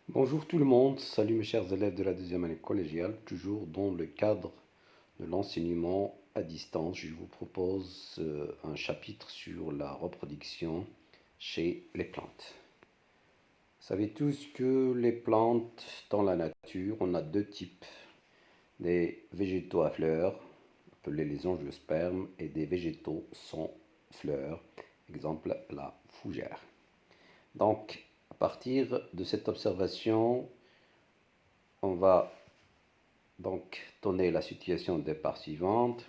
Bonjour tout le monde, salut mes chers élèves de la deuxième année collégiale, toujours dans le cadre de l'enseignement à distance. Je vous propose un chapitre sur la reproduction chez les plantes. Vous savez tous que les plantes dans la nature, on a deux types, des végétaux à fleurs, appelés les angiospermes, et des végétaux sans fleurs, exemple la fougère. Donc, à partir de cette observation, on va donc donner la situation de départ suivante.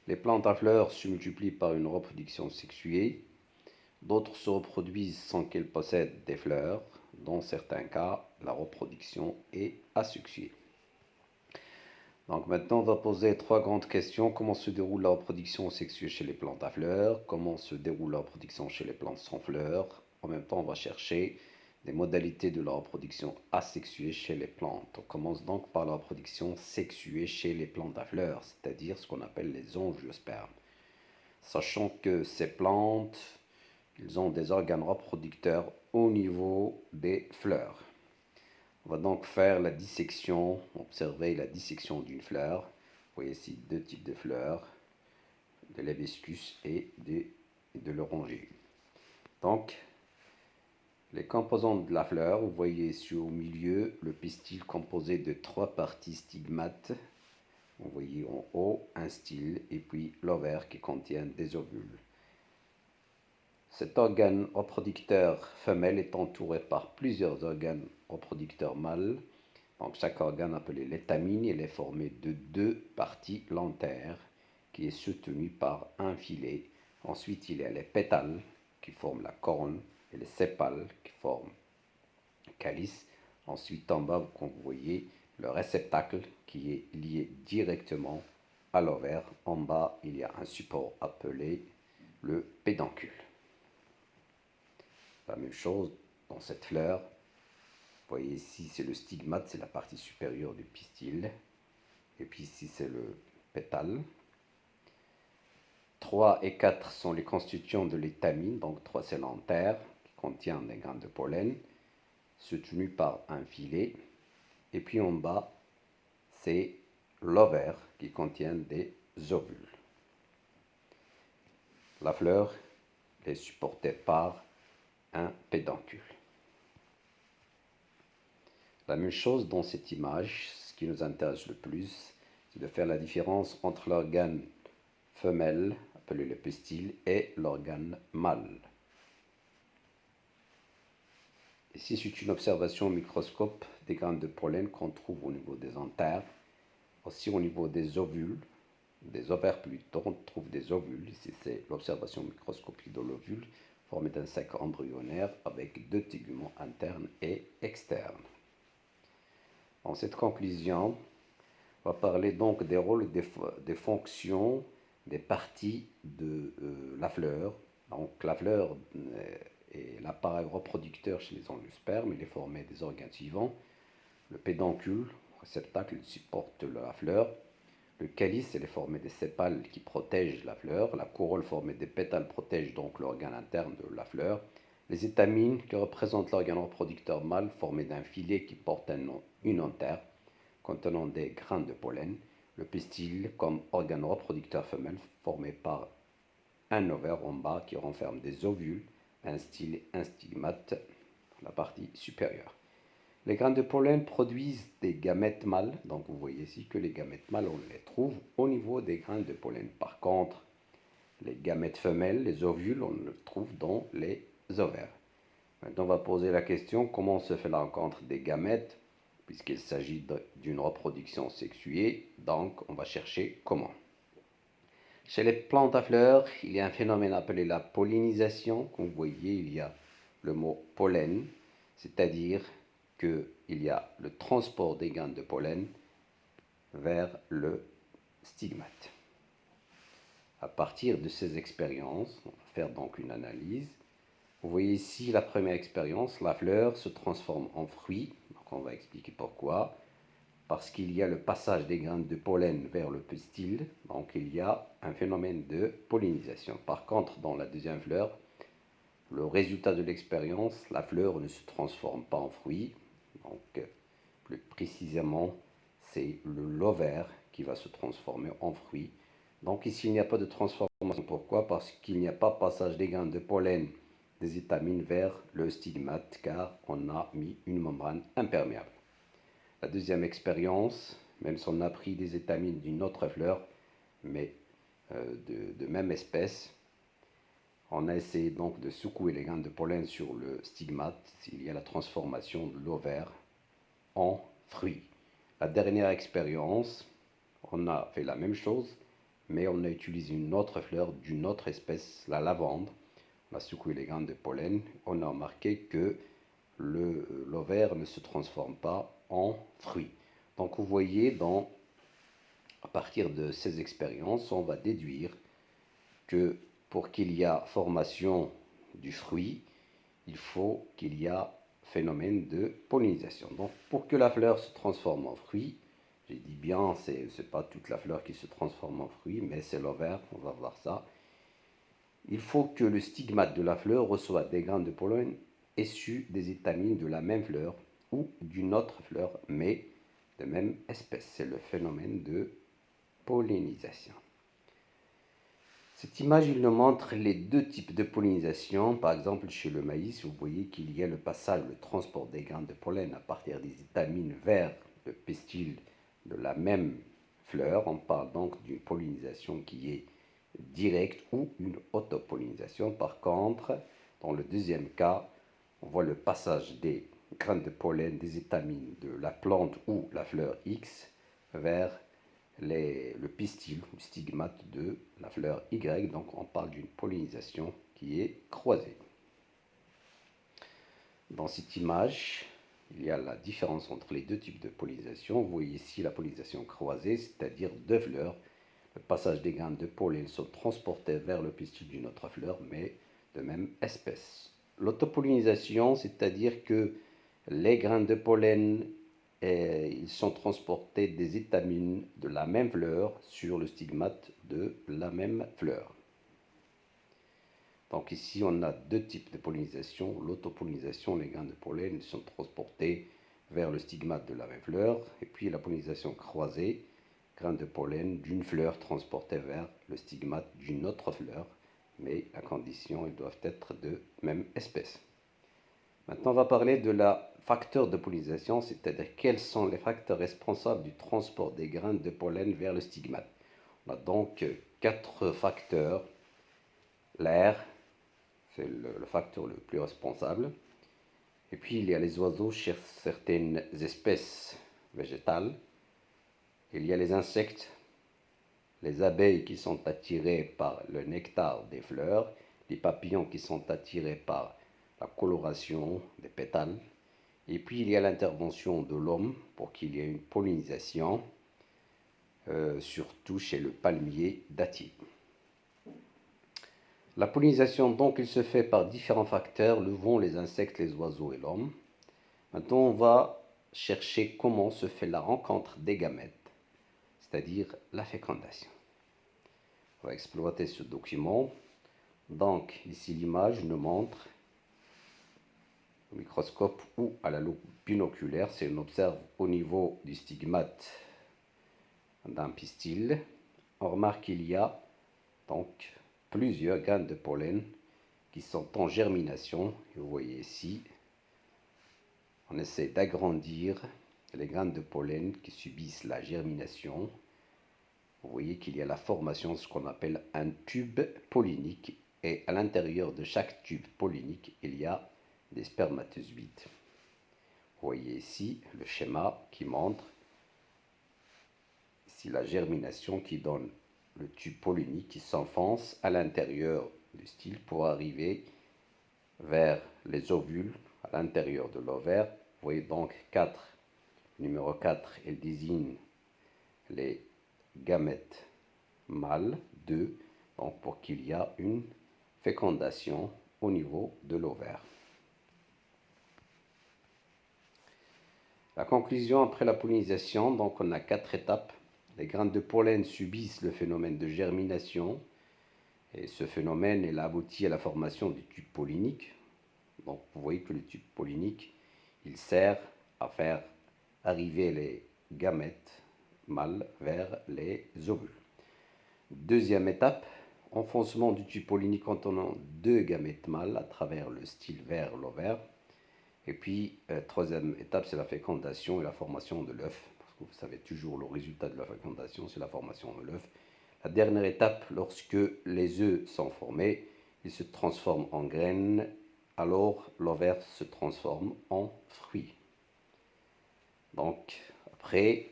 Les plantes à fleurs se multiplient par une reproduction sexuée. D'autres se reproduisent sans qu'elles possèdent des fleurs. Dans certains cas, la reproduction est asexuée. Donc maintenant, on va poser trois grandes questions. Comment se déroule la reproduction sexuée chez les plantes à fleurs? Comment se déroule la reproduction chez les plantes sans fleurs? En même temps, on va chercher des modalités de la reproduction asexuée chez les plantes. On commence donc par la reproduction sexuée chez les plantes à fleurs, c'est-à-dire ce qu'on appelle les angiospermes. Sachant que ces plantes, ils ont des organes reproducteurs au niveau des fleurs. On va donc faire la dissection, observer la dissection d'une fleur. Vous voyez ici deux types de fleurs, de l'hibiscus et de l'oranger. Donc, les composants de la fleur, vous voyez ici au milieu le pistil composé de trois parties stigmates. Vous voyez en haut un style et puis l'ovaire qui contient des ovules. Cet organe reproducteur femelle est entouré par plusieurs organes reproducteurs mâles. Donc chaque organe appelé l'étamine, il est formé de deux parties lentaires qui est soutenu par un filet. Ensuite, il y a les pétales qui forment la corne et les sépales qui forment le calice. Ensuite, en bas, vous voyez le réceptacle qui est lié directement à l'ovaire. En bas, il y a un support appelé le pédoncule. La même chose dans cette fleur. Vous voyez ici, c'est le stigmate, c'est la partie supérieure du pistil. Et puis ici, c'est le pétale. 3 et 4 sont les constituants de l'étamine, donc 3 c'est l'antère, qui contient des grains de pollen, soutenu par un filet. Et puis en bas, c'est l'ovaire qui contient des ovules. La fleur est supportée par un pédoncule. La même chose dans cette image, ce qui nous intéresse le plus, c'est de faire la différence entre l'organe femelle, appelé le pistil, et l'organe mâle. Ici, c'est une observation au microscope des grains de pollen qu'on trouve au niveau des anthères, aussi au niveau des ovules, des ovaires plutôt, on trouve des ovules. Ici, c'est l'observation microscopique de l'ovule, formé d'un sac embryonnaire avec deux téguments internes et externes. Dans cette conclusion, on va parler donc des rôles, des fonctions, des parties de la fleur. Donc la fleur est l'appareil reproducteur chez les angiospermes. Il est formé des organes suivants. Le pédoncule, réceptacle, supporte la fleur. Le calice, il est formé des sépales qui protègent la fleur. La corolle formée des pétales protège donc l'organe interne de la fleur. Les étamines, qui représentent l'organe reproducteur mâle, formé d'un filet qui porte une antère contenant des grains de pollen. Le pistil comme organe reproducteur femelle formé par un ovaire en bas qui renferme des ovules, un style et un stigmate, la partie supérieure. Les grains de pollen produisent des gamètes mâles, donc vous voyez ici que les gamètes mâles, on les trouve au niveau des grains de pollen. Par contre, les gamètes femelles, les ovules, on les trouve dans les ovaires. Maintenant, on va poser la question, comment se fait la rencontre des gamètes, puisqu'il s'agit d'une reproduction sexuée, donc on va chercher comment. Chez les plantes à fleurs, il y a un phénomène appelé la pollinisation. Comme vous voyez, il y a le mot pollen, c'est-à-dire qu'il y a le transport des graines de pollen vers le stigmate. À partir de ces expériences, on va faire donc une analyse. Vous voyez ici la première expérience, la fleur se transforme en fruit. Donc on va expliquer pourquoi. Parce qu'il y a le passage des graines de pollen vers le pistil, donc il y a un phénomène de pollinisation. Par contre, dans la deuxième fleur, le résultat de l'expérience, la fleur ne se transforme pas en fruit, Donc, plus précisément, c'est le lovaire qui va se transformer en fruit. Donc ici, il n'y a pas de transformation. Pourquoi? Parce qu'il n'y a pas passage des graines de pollen des étamines vers le stigmate, car on a mis une membrane imperméable. La deuxième expérience, même si on a pris des étamines d'une autre fleur, mais de même espèce, on a essayé donc de secouer les graines de pollen sur le stigmate. Il y a la transformation de l'ovaire en fruit. La dernière expérience, on a fait la même chose, mais on a utilisé une autre fleur d'une autre espèce, la lavande. On a secoué les graines de pollen. On a remarqué que l'ovaire ne se transforme pas en fruit. Donc vous voyez, à partir de ces expériences, on va déduire que pour qu'il y ait formation du fruit, il faut qu'il y ait phénomène de pollinisation. Donc pour que la fleur se transforme en fruit, j'ai dit bien, ce n'est pas toute la fleur qui se transforme en fruit, mais c'est l'ovaire, on va voir ça. Il faut que le stigmate de la fleur reçoive des graines de pollen issues des étamines de la même fleur ou d'une autre fleur, mais de même espèce. C'est le phénomène de pollinisation. Cette image, il nous montre les deux types de pollinisation. Par exemple, chez le maïs, vous voyez qu'il y a le passage, le transport des grains de pollen à partir des étamines vers le pistil de la même fleur. On parle donc d'une pollinisation qui est directe ou une autopollinisation. Par contre, dans le deuxième cas, on voit le passage des grains de pollen des étamines de la plante ou la fleur X vers le pistil, le stigmate de la fleur Y. Donc on parle d'une pollinisation qui est croisée. Dans cette image, il y a la différence entre les deux types de pollinisation. Vous voyez ici la pollinisation croisée, c'est-à-dire deux fleurs. Le passage des graines de pollen sont transportés vers le pistil d'une autre fleur, mais de même espèce. L'autopollinisation, c'est-à-dire que les graines de pollen ils sont transportés des étamines de la même fleur sur le stigmate de la même fleur. Donc ici, on a deux types de pollinisation. L'autopollinisation, les grains de pollen sont transportés vers le stigmate de la même fleur. Et puis la pollinisation croisée, grains de pollen d'une fleur transportés vers le stigmate d'une autre fleur. Mais la condition, ils doivent être de même espèce. Maintenant, on va parler de la facteur de pollinisation, c'est-à-dire quels sont les facteurs responsables du transport des graines de pollen vers le stigmate. On a donc quatre facteurs. L'air, c'est le facteur le plus responsable. Et puis, il y a les oiseaux chez certaines espèces végétales. Il y a les insectes, les abeilles qui sont attirées par le nectar des fleurs, les papillons qui sont attirés par la coloration des pétales. Et puis il y a l'intervention de l'homme pour qu'il y ait une pollinisation, surtout chez le palmier dattier. La pollinisation donc il se fait par différents facteurs, le vent, les insectes, les oiseaux et l'homme. Maintenant on va chercher comment se fait la rencontre des gamètes, c'est-à-dire la fécondation. On va exploiter ce document. Donc ici l'image nous montre au microscope ou à la loupe binoculaire, c'est on observe au niveau du stigmate d'un pistil, on remarque qu'il y a donc plusieurs graines de pollen qui sont en germination. Et vous voyez ici, on essaie d'agrandir les graines de pollen qui subissent la germination. Vous voyez qu'il y a la formation de ce qu'on appelle un tube pollinique, et à l'intérieur de chaque tube pollinique, il y a des spermatozoïdes. Vous voyez ici le schéma qui montre ici la germination qui donne le tube pollinique qui s'enfonce à l'intérieur du style pour arriver vers les ovules à l'intérieur de l'ovaire. Vous voyez donc 4, numéro 4, elle désigne les gamètes mâles, 2, donc pour qu'il y ait une fécondation au niveau de l'ovaire. La conclusion après la pollinisation, donc on a 4 étapes. Les graines de pollen subissent le phénomène de germination et ce phénomène il aboutit à la formation du tube pollinique. Donc vous voyez que le tube pollinique il sert à faire arriver les gamètes mâles vers les ovules. Deuxième étape, enfoncement du tube pollinique contenant deux gamètes mâles à travers le style vers l'ovaire. Et puis, troisième étape, c'est la fécondation et la formation de l'œuf. Parce que vous savez toujours le résultat de la fécondation, c'est la formation de l'œuf. La dernière étape, lorsque les œufs sont formés, ils se transforment en graines, alors l'ovaire se transforme en fruit. Donc, après,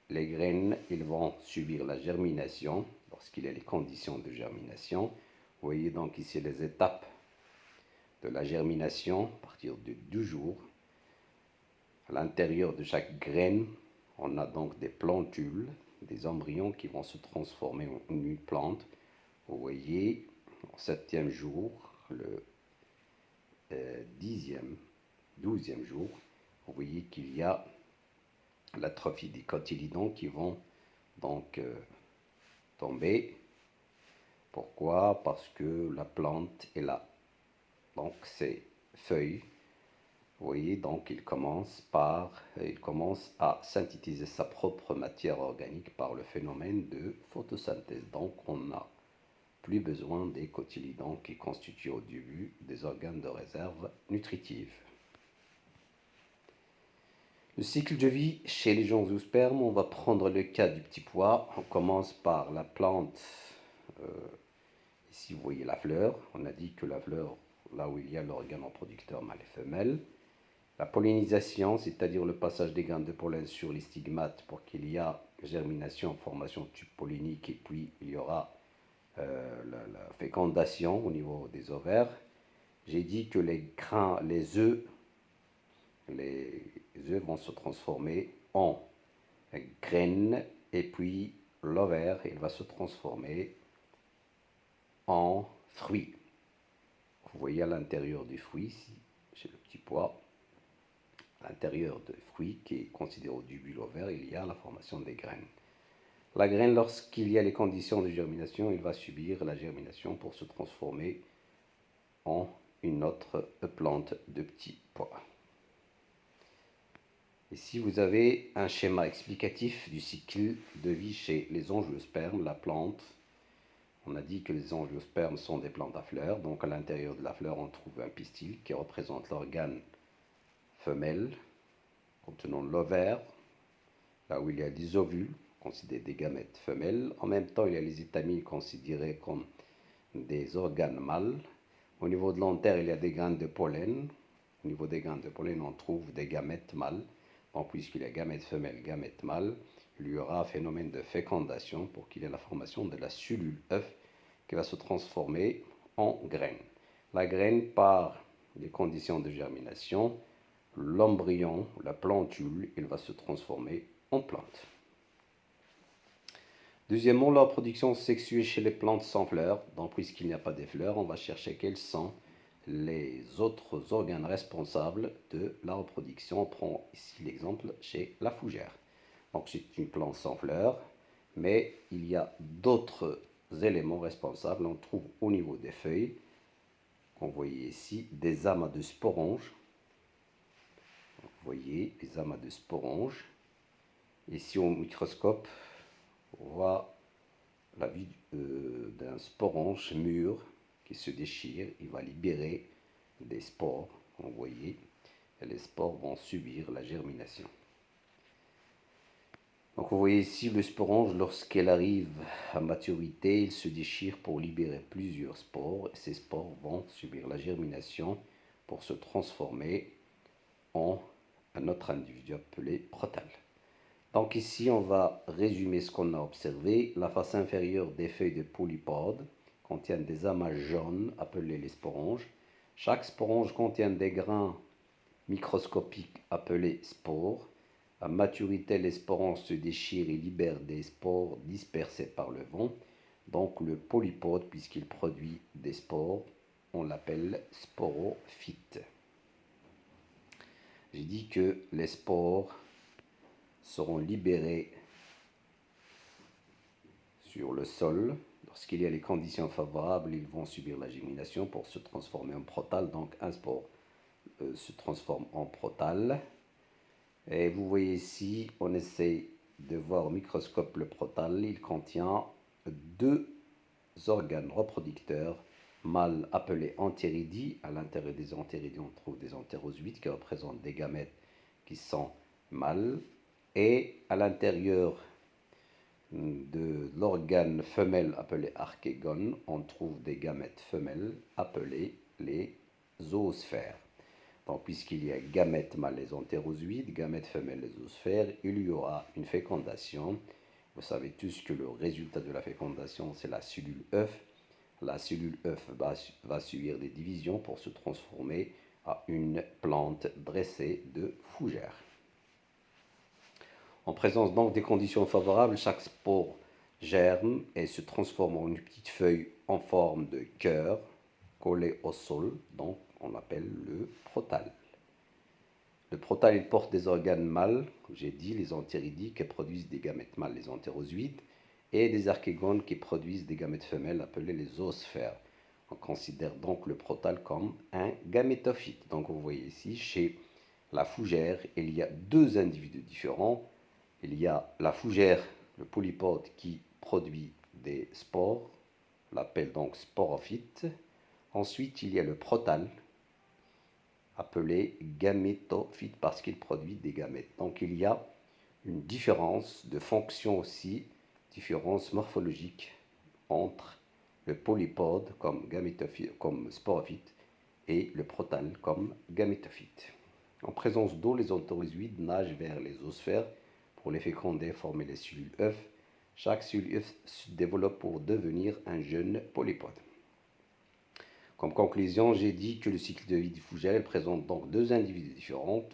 les graines, ils vont subir la germination, lorsqu'il y a les conditions de germination. Vous voyez donc ici les étapes de la germination à partir de 2 jours. À l'intérieur de chaque graine, on a donc des plantules, des embryons qui vont se transformer en une plante. Vous voyez, au 7e jour, le 10e, 12e jour, vous voyez qu'il y a l'atrophie des cotylédons qui vont donc tomber. Pourquoi? Parce que la plante est là. Donc ces feuilles, vous voyez, donc il commence à synthétiser sa propre matière organique par le phénomène de photosynthèse. Donc on n'a plus besoin des cotylédons qui constituent au début des organes de réserve nutritive. Le cycle de vie chez les angiospermes, on va prendre le cas du petit pois. On commence par la plante. Ici, vous voyez la fleur. On a dit que la fleur, là où il y a l'organe reproducteur mâle et femelle. La pollinisation, c'est-à-dire le passage des graines de pollen sur les stigmates pour qu'il y ait germination, formation de tube pollinique, et puis il y aura la fécondation au niveau des ovaires. J'ai dit que les œufs vont se transformer en graines, et puis l'ovaire, il va se transformer en fruit. Vous voyez à l'intérieur du fruit, ici, chez le petit pois, à l'intérieur du fruit qui est considéré au début l'ovaire, il y a la formation des graines. La graine, lorsqu'il y a les conditions de germination, il va subir la germination pour se transformer en une autre plante de petits pois. Ici, vous avez un schéma explicatif du cycle de vie chez les angiospermes, la plante. On a dit que les angiospermes sont des plantes à fleurs, donc à l'intérieur de la fleur, on trouve un pistil qui représente l'organe femelle, contenant l'ovaire, là où il y a des ovules, considérés des gamètes femelles. En même temps, il y a les étamines considérées comme des organes mâles. Au niveau de l'antère, il y a des graines de pollen. Au niveau des graines de pollen, on trouve des gamètes mâles. Donc, puisqu'il y a gamètes femelles, gamètes mâles, il y aura un phénomène de fécondation pour qu'il y ait la formation de la cellule œuf qui va se transformer en graine. La graine, par les conditions de germination, l'embryon, la plantule, il va se transformer en plante. Deuxièmement, la reproduction sexuée chez les plantes sans fleurs. Donc, puisqu'il n'y a pas de fleurs, on va chercher quels sont les autres organes responsables de la reproduction. On prend ici l'exemple chez la fougère. Donc, c'est une plante sans fleurs, mais il y a d'autres éléments responsables. On trouve au niveau des feuilles, vous voyez ici, des amas de sporanges. Vous voyez les amas de sporanges. Ici, au microscope, on voit la vie d'un sporange mûr qui se déchire. Il va libérer des spores. Vous voyez, et les spores vont subir la germination. Donc vous voyez ici le sporange, lorsqu'elle arrive à maturité, il se déchire pour libérer plusieurs spores. Ces spores vont subir la germination pour se transformer en un autre individu appelé protale. Donc ici, on va résumer ce qu'on a observé. La face inférieure des feuilles de polypode contient des amas jaunes appelés les sporanges. Chaque sporange contient des grains microscopiques appelés spores. À maturité, les sporanges se déchirent et libèrent des spores dispersés par le vent. Donc le polypode, puisqu'il produit des spores, on l'appelle sporophyte. J'ai dit que les spores seront libérés sur le sol. Lorsqu'il y a les conditions favorables, ils vont subir la germination pour se transformer en protale. Donc un spore se transforme en protale. Et vous voyez ici, on essaie de voir au microscope le protal. Il contient deux organes reproducteurs mâles appelés entéridies. À l'intérieur des entéridies, on trouve des entérozoïdes qui représentent des gamètes qui sont mâles. Et à l'intérieur de l'organe femelle appelé archégone, on trouve des gamètes femelles appelées les zoosphères. Donc, puisqu'il y a gamètes mâles les entérozoïdes, gamètes femelles les zoosphères, il y aura une fécondation. Vous savez tous que le résultat de la fécondation, c'est la cellule œuf. La cellule œuf va subir des divisions pour se transformer à une plante dressée de fougères. En présence donc des conditions favorables, chaque spore germe et se transforme en une petite feuille en forme de cœur collée au sol, donc on appelle le protal. Le protal, il porte des organes mâles, comme j'ai dit, les entéridies qui produisent des gamètes mâles, les entérozoïdes, et des archégones qui produisent des gamètes femelles appelées les zoosphères. On considère donc le protal comme un gamétophyte. Donc vous voyez ici, chez la fougère, il y a deux individus différents. Il y a la fougère, le polypode, qui produit des spores, on l'appelle donc sporophyte. Ensuite, il y a le protal, appelé gamétophyte parce qu'il produit des gamètes. Donc il y a une différence de fonction aussi, différence morphologique entre le polypode comme gamétophyte, comme sporophyte et le protal comme gamétophyte. En présence d'eau, les entérozoïdes nagent vers les zoosphères pour les féconder et former les cellules œufs. Chaque cellule œuf se développe pour devenir un jeune polypode. Comme conclusion, j'ai dit que le cycle de vie du fougère présente donc deux individus différents.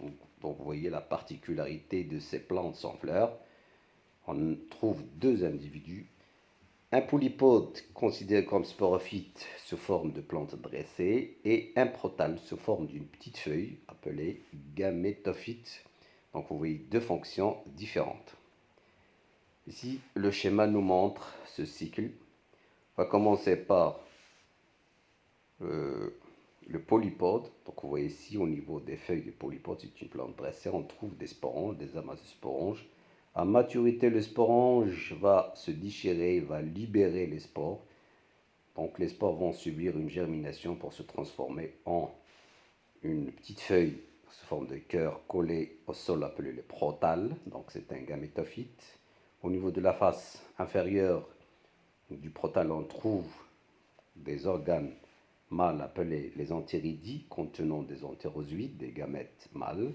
Donc vous voyez la particularité de ces plantes sans fleurs. On trouve deux individus. Un polypode considéré comme sporophyte sous forme de plante dressée et un protal sous forme d'une petite feuille appelée gamétophyte. Donc vous voyez deux fonctions différentes. Ici, le schéma nous montre ce cycle. On va commencer par le polypode. Donc vous voyez ici au niveau des feuilles du polypode, c'est une plante dressée, on trouve des sporanges, des amas de sporanges. À maturité, le sporange va se déchirer, va libérer les spores. Donc les spores vont subir une germination pour se transformer en une petite feuille sous forme de cœur collée au sol appelée le protal. Donc c'est un gamétophyte. Au niveau de la face inférieure du protal, on trouve des organes mâles appelés les entéridies contenant des entérozoïdes, des gamètes mâles.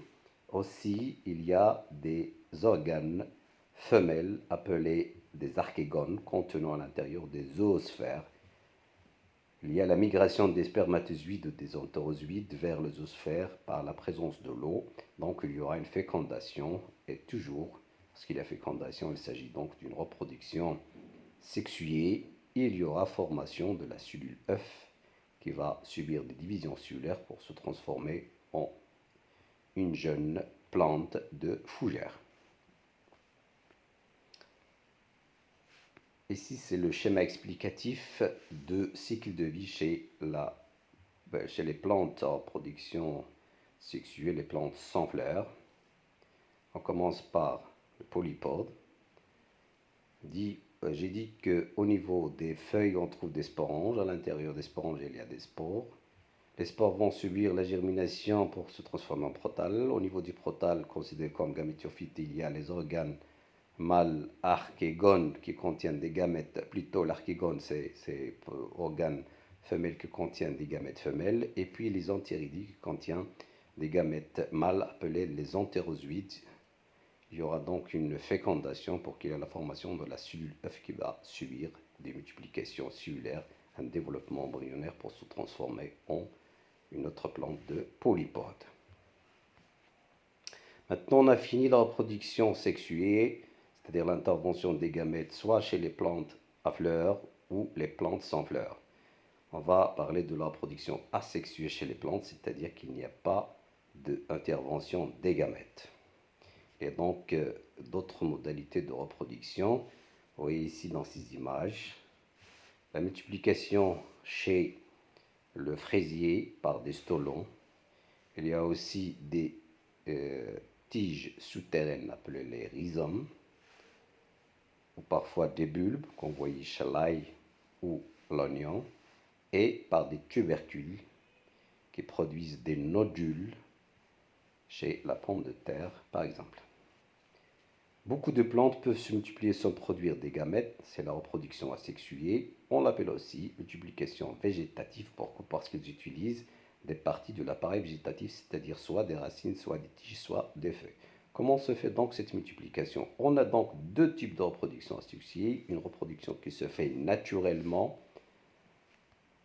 Aussi, il y a des organes femelles appelés des archégones contenant à l'intérieur des zoosphères. Il y a la migration des spermatozoïdes ou des entérozoïdes vers les zoosphères par la présence de l'eau. Donc il y aura une fécondation et toujours, lorsqu'il y a fécondation, il s'agit donc d'une reproduction sexuée. Il y aura formation de la cellule œuf qui va subir des divisions cellulaires pour se transformer en une jeune plante de fougère. Ici, c'est le schéma explicatif de cycle de vie chez les plantes en production sexuelle, les plantes sans fleurs. On commence par le polypode. J'ai dit qu'au niveau des feuilles, on trouve des sporanges. À l'intérieur des sporanges, il y a des spores. Les spores vont subir la germination pour se transformer en protal. Au niveau du protal, considéré comme gamétophyte, il y a les organes mâles archégones qui contiennent des gamètes. Plutôt, l'archégone, c'est organes femelles qui contiennent des gamètes femelles. Et puis les entéridies qui contiennent des gamètes mâles appelés les entérozoïdes. Il y aura donc une fécondation pour qu'il y ait la formation de la cellule œuf qui va subir des multiplications cellulaires, un développement embryonnaire pour se transformer en une autre plante de polypode. Maintenant, on a fini la reproduction sexuée, c'est-à-dire l'intervention des gamètes, soit chez les plantes à fleurs ou les plantes sans fleurs. On va parler de la reproduction asexuée chez les plantes, c'est-à-dire qu'il n'y a pas d'intervention des gamètes. Et donc, d'autres modalités de reproduction. Vous voyez ici dans ces images, la multiplication chez le fraisier par des stolons. Il y a aussi des tiges souterraines appelées les rhizomes, ou parfois des bulbes, qu'on voyait chez l'ail ou l'oignon, et par des tubercules qui produisent des nodules chez la pomme de terre, par exemple. Beaucoup de plantes peuvent se multiplier sans produire des gamètes, c'est la reproduction asexuée. On l'appelle aussi multiplication végétative parce qu'ils utilisent des parties de l'appareil végétatif, c'est-à-dire soit des racines, soit des tiges, soit des feuilles. Comment se fait donc cette multiplication? On a donc deux types de reproduction asexuée, une reproduction qui se fait naturellement.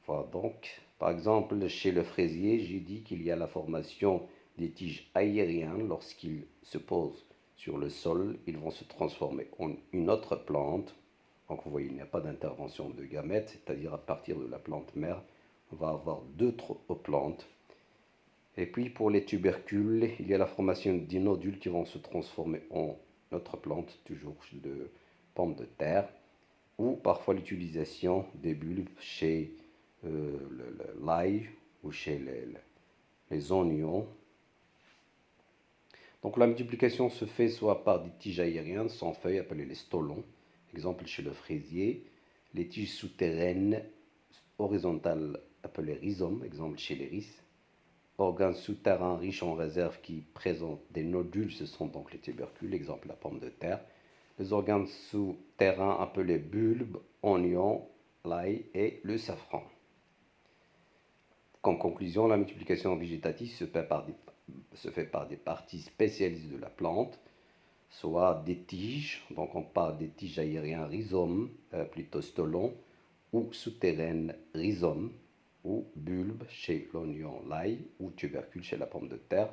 Voilà donc, par exemple, chez le fraisier, j'ai dit qu'il y a la formation des tiges aériennes lorsqu'ils se posent sur le sol, ils vont se transformer en une autre plante. Donc vous voyez, il n'y a pas d'intervention de gamètes, c'est-à-dire à partir de la plante mère, on va avoir d'autres plantes. Et puis pour les tubercules, il y a la formation des nodules qui vont se transformer en autre plante, toujours de pommes de terre, ou parfois l'utilisation des bulbes chez l'ail ou chez les oignons. Donc la multiplication se fait soit par des tiges aériennes sans feuilles appelées les stolons, exemple chez le fraisier, les tiges souterraines horizontales appelées rhizomes, exemple chez les rhys, organes souterrains riches en réserve qui présentent des nodules, ce sont donc les tubercules, exemple la pomme de terre, les organes souterrains appelés bulbes, oignons, l'ail et le safran. En conclusion, la multiplication végétative se fait par des parties spécialisées de la plante, soit des tiges, donc on parle des tiges aériennes rhizomes, plutôt stolons, ou souterraines rhizomes, ou bulbes chez l'oignon, l'ail, ou tubercules chez la pomme de terre,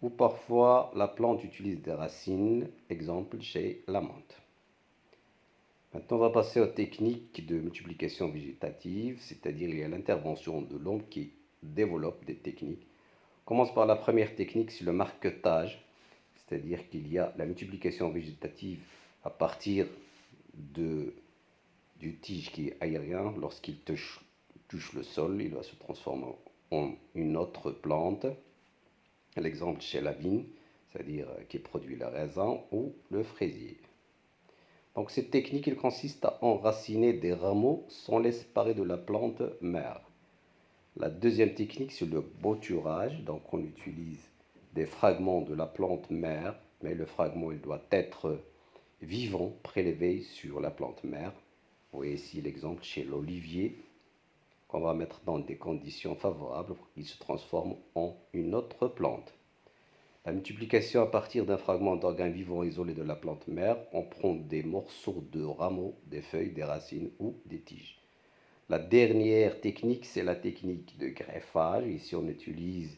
ou parfois la plante utilise des racines, exemple chez la menthe. Maintenant, on va passer aux techniques de multiplication végétative, c'est-à-dire il y a l'intervention de l'homme qui développe des techniques. On commence par la première technique, c'est le marquetage, c'est-à-dire qu'il y a la multiplication végétative à partir du tige qui est aérien. Lorsqu'il touche le sol, il va se transformer en une autre plante. L'exemple chez la vigne, c'est-à-dire qui produit le raisin ou le fraisier. Donc cette technique, elle consiste à enraciner des rameaux sans les séparer de la plante mère. La deuxième technique, c'est le bouturage. Donc on utilise des fragments de la plante mère, mais le fragment il doit être vivant, prélevé sur la plante mère. Vous voyez ici l'exemple chez l'olivier, qu'on va mettre dans des conditions favorables pour qu'il se transforme en une autre plante. La multiplication à partir d'un fragment d'organes vivants isolé de la plante mère, on prend des morceaux de rameaux, des feuilles, des racines ou des tiges. La dernière technique, c'est la technique de greffage. Ici, on utilise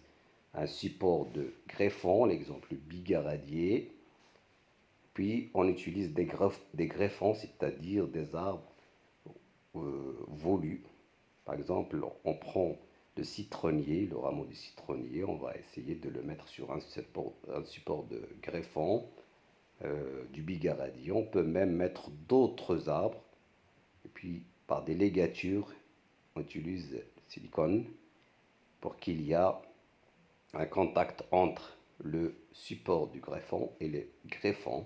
un support de greffon, l'exemple bigaradier. Puis, on utilise des greffons, c'est-à-dire des arbres volus. Par exemple, on prend le citronnier, le rameau du citronnier, on va essayer de le mettre sur un support de greffon, du bigaradier. On peut même mettre d'autres arbres. Et puis, par des ligatures, on utilise le silicone pour qu'il y ait un contact entre le support du greffon et les greffons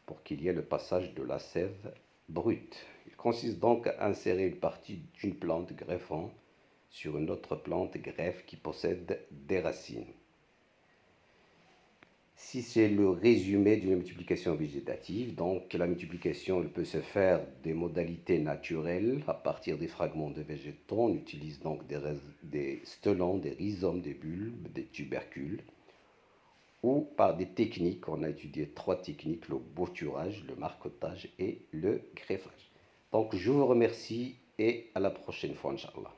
pour qu'il y ait le passage de la sève brute. Il consiste donc à insérer une partie d'une plante greffon sur une autre plante greffe qui possède des racines. Si c'est le résumé d'une multiplication végétative, donc la multiplication elle peut se faire des modalités naturelles à partir des fragments de végétaux. On utilise donc des stolons, des rhizomes, des bulbes, des tubercules, ou par des techniques. On a étudié trois techniques, le bouturage, le marquetage et le greffage. Donc je vous remercie et à la prochaine fois, Inch'Allah.